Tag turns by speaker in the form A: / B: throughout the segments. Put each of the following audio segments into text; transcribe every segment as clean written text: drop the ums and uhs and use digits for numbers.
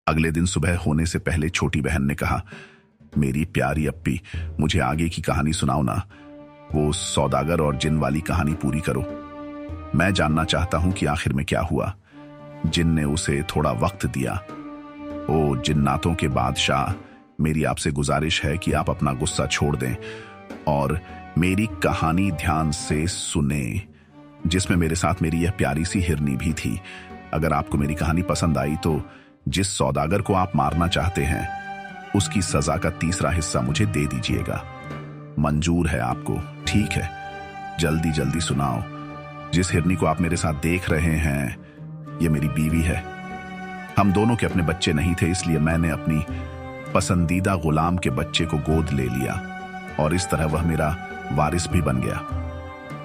A: अगले दिन सुबह होने से पहले छोटी बहन ने कहा, मेरी प्यारी अप्पी, मुझे आगे की कहानी सुनाओ ना। वो सौदागर और जिन वाली कहानी पूरी करो। मैं जानना चाहता हूं कि आखिर में क्या हुआ। जिन ने उसे थोड़ा वक्त दिया। ओ जिन्नातों के बादशाह, मेरी आपसे गुजारिश है कि आप अपना गुस्सा छोड़ दें और मेरी कहानी ध्यान से सुने, जिसमें मेरे साथ मेरी यह प्यारी सी हिरनी भी थी। अगर आपको मेरी कहानी पसंद आई तो जिस सौदागर को आप मारना चाहते हैं उसकी सजा का तीसरा हिस्सा मुझे दे दीजिएगा। मंजूर है आपको? ठीक है, जल्दी जल्दी सुनाओ। जिस हिरनी को आप मेरे साथ देख रहे हैं ये मेरी बीवी है। हम दोनों के अपने बच्चे नहीं थे, इसलिए मैंने अपनी पसंदीदा गुलाम के बच्चे को गोद ले लिया और इस तरह वह मेरा वारिस भी बन गया।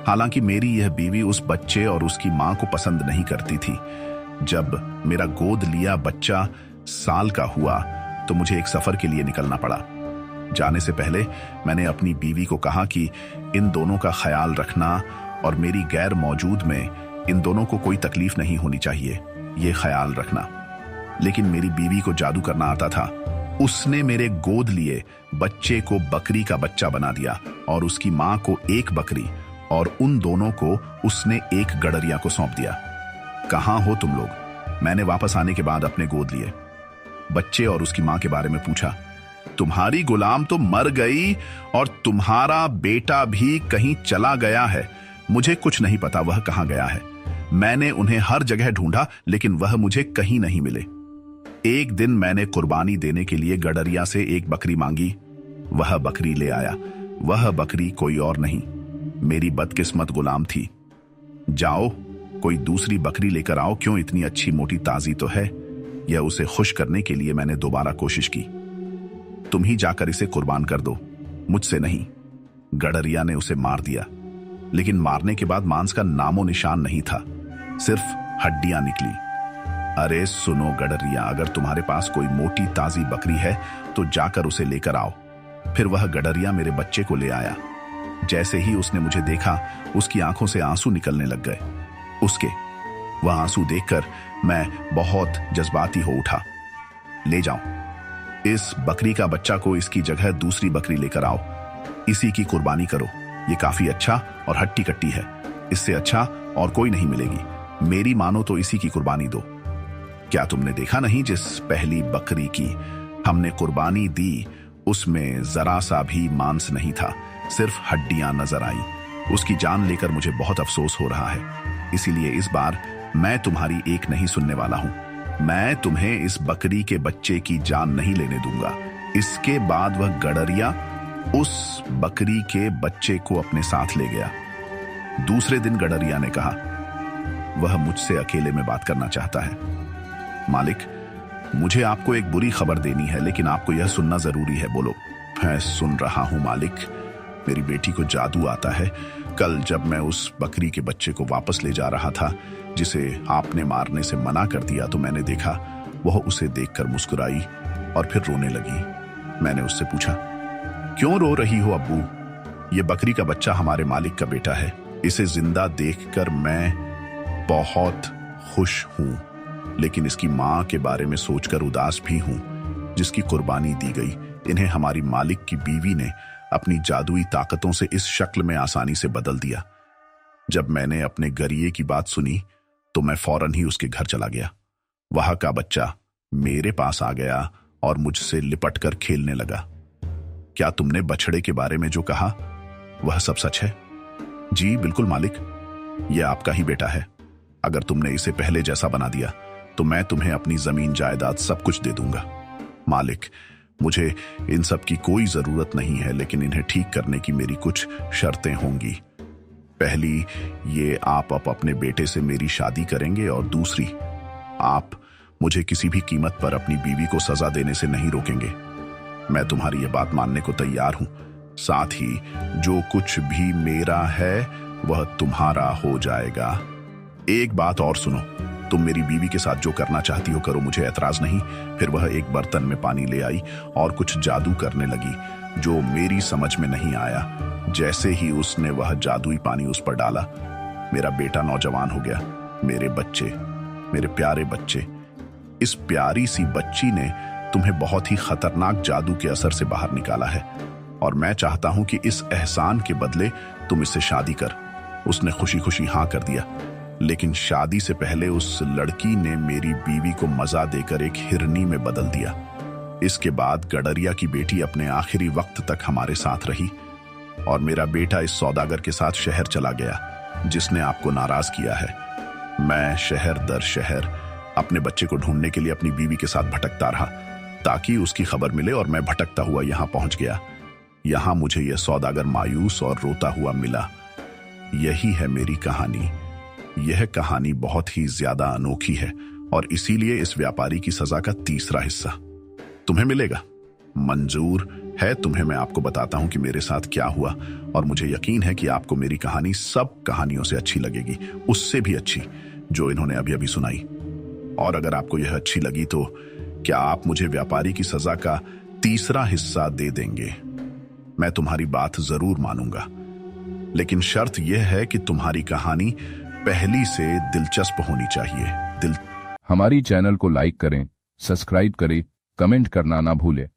A: हालांकि मेरी यह बीवी उस बच्चे और उसकी मां को पसंद नहीं करती थी। जब मेरा गोद लिया बच्चा साल का हुआ तो मुझे एक सफर के लिए निकलना पड़ा। जाने से पहले मैंने अपनी बीवी को कहा कि इन दोनों का ख्याल रखना और मेरी गैर मौजूद में इन दोनों को कोई तकलीफ नहीं होनी चाहिए, ये ख्याल रखना। लेकिन मेरी बीवी को जादू करना आता था। उसने मेरे गोद लिए बच्चे को बकरी का बच्चा बना दिया और उसकी मां को एक बकरी और उन दोनों को उसने एक गडरिया को सौंप दिया। कहां हो तुम लोग? मैंने वापस आने के बाद अपने गोद लिए बच्चे और उसकी मां के बारे में पूछा। तुम्हारी गुलाम तो मर गई और तुम्हारा बेटा भी कहीं चला गया है। मुझे कुछ नहीं पता वह कहां गया है। मैंने उन्हें हर जगह ढूंढा लेकिन वह मुझे कहीं नहीं मिले। एक दिन मैंने कुर्बानी देने के लिए गडरिया से एक बकरी मांगी। वह बकरी ले आया। वह बकरी कोई और नहीं, मेरी बदकिस्मत गुलाम थी। जाओ कोई दूसरी बकरी लेकर आओ। क्यों, इतनी अच्छी मोटी ताजी तो है। यह उसे खुश करने के लिए मैंने दोबारा कोशिश की। तुम ही जाकर इसे कुर्बान कर दो, मुझसे नहीं। गडरिया ने उसे मार दिया, लेकिन मारने के बाद मांस का नामो निशान नहीं था, सिर्फ हड्डियां निकली। अरे सुनो गडरिया, अगर तुम्हारे पास कोई मोटी ताजी बकरी है तो जाकर उसे लेकर आओ। फिर वह गडरिया मेरे बच्चे को ले आया। जैसे ही उसने मुझे देखा उसकी आंखों से आंसू निकलने लग गए। वह आंसू देखकर मैं बहुत जज्बाती हो उठा। ले जाओ इस बकरी का बच्चा को, इसकी जगह दूसरी बकरी लेकर आओ। इसी की कुर्बानी करो। ये काफी अच्छा और हट्टी कट्टी है, इससे अच्छा और कोई नहीं मिलेगी। मेरी मानो तो इसी की कुर्बानी दो। क्या तुमने देखा नहीं, जिस पहली बकरी की हमने कुर्बानी दी उसमें जरा सा भी मांस नहीं था, सिर्फ हड्डियां नजर आई। उसकी जान लेकर मुझे बहुत अफसोस हो रहा है। इसीलिए इस बार मैं तुम्हारी एक नहीं सुनने वाला हूं। मैं तुम्हें इस बकरी के बच्चे की जान नहीं लेने दूंगा। इसके बाद वह गडरिया उस बकरी के बच्चे को अपने साथ ले गया। दूसरे दिन गडरिया ने कहा, वह मुझसे अकेले में बात करना चाहता है। मालिक, मुझे आपको एक बुरी खबर देनी है, लेकिन आपको यह सुनना जरूरी है। बोलो। मैं सुन रहा हूं मालिक। मेरी बेटी को जादू आता है। कल जब मैं उस बकरी के बच्चे को वापस ले जा रहा था जिसे आपने मारने से मना कर दिया, तो मैंने देखा वह उसे देखकर मुस्कुराई और फिर रोने लगी। मैंने उससे पूछा, क्यों रो रही हो अब्बू? ये बकरी का बच्चा हमारे मालिक का बेटा है। इसे जिंदा देखकर मैं बहुत खुश हूं, लेकिन इसकी मां के बारे में सोचकर उदास भी हूं, जिसकी कुर्बानी दी गई। इन्हें हमारी मालिक की बीवी ने अपनी जादुई ताकतों से इस शक्ल में आसानी से बदल दिया। जब मैंने अपने गरिए की बात सुनी तो मैं फौरन ही उसके घर चला गया। वहां का बच्चा मेरे पास आ गया और मुझसे लिपट कर खेलने लगा। क्या तुमने बछड़े के बारे में जो कहा वह सब सच है? जी बिल्कुल मालिक, यह आपका ही बेटा है। अगर तुमने इसे पहले जैसा बना दिया तो मैं तुम्हें अपनी जमीन जायदाद सब कुछ दे दूंगा। मालिक, मुझे इन सब की कोई जरूरत नहीं है, लेकिन इन्हें ठीक करने की मेरी कुछ शर्तें होंगी। पहली, ये आप अपने बेटे से मेरी शादी करेंगे, और दूसरी, आप मुझे किसी भी कीमत पर अपनी बीवी को सजा देने से नहीं रोकेंगे। मैं तुम्हारी ये बात मानने को तैयार हूं। साथ ही जो कुछ भी मेरा है वह तुम्हारा हो जाएगा। एक बात और सुनो, तुम मेरी बीवी के साथ जो करना चाहती हो करो, मुझे एतराज नहीं। फिर वह एक बर्तन में पानी ले आई और कुछ जादू करने लगी जो मेरी समझ में नहीं आया। जैसे ही उसने वह जादुई पानी उस पर डाला, मेरा बेटा नौजवान हो गया। मेरे बच्चे, मेरे प्यारे बच्चे, इस प्यारी सी बच्ची ने तुम्हें बहुत ही खतरनाक जादू के असर से बाहर निकाला है और मैं चाहता हूं कि इस एहसान के बदले तुम इससे शादी कर। उसने खुशी खुशी हाँ कर दिया, लेकिन शादी से पहले उस लड़की ने मेरी बीवी को मजा देकर एक हिरनी में बदल दिया। इसके बाद गडरिया की बेटी अपने आखिरी वक्त तक हमारे साथ रही और मेरा बेटा इस सौदागर के साथ शहर चला गया जिसने आपको नाराज किया है। मैं शहर दर शहर अपने बच्चे को ढूंढने के लिए अपनी बीवी के साथ भटकता रहा ताकि उसकी खबर मिले और मैं भटकता हुआ यहां पहुंच गया। यहां मुझे यह सौदागर मायूस और रोता हुआ मिला। यही है मेरी कहानी। यह कहानी बहुत ही ज्यादा अनोखी है और इसीलिए इस व्यापारी की सजा का तीसरा हिस्सा तुम्हें मिलेगा। मंजूर है तुम्हें मैं आपको बताता हूं कि मेरे साथ क्या हुआ और मुझे यकीन है कि आपको मेरी कहानी सब कहानियों से अच्छी लगेगी, उससे भी अच्छी जो इन्होंने अभी अभी सुनाई। और अगर आपको यह अच्छी लगी तो क्या आप मुझे व्यापारी की सजा का तीसरा हिस्सा दे देंगे? मैं तुम्हारी बात जरूर मानूंगा, लेकिन शर्त यह है कि तुम्हारी कहानी पहली से दिलचस्प होनी चाहिए।
B: हमारी चैनल को लाइक करें, सब्सक्राइब करें, कमेंट करना ना भूलें।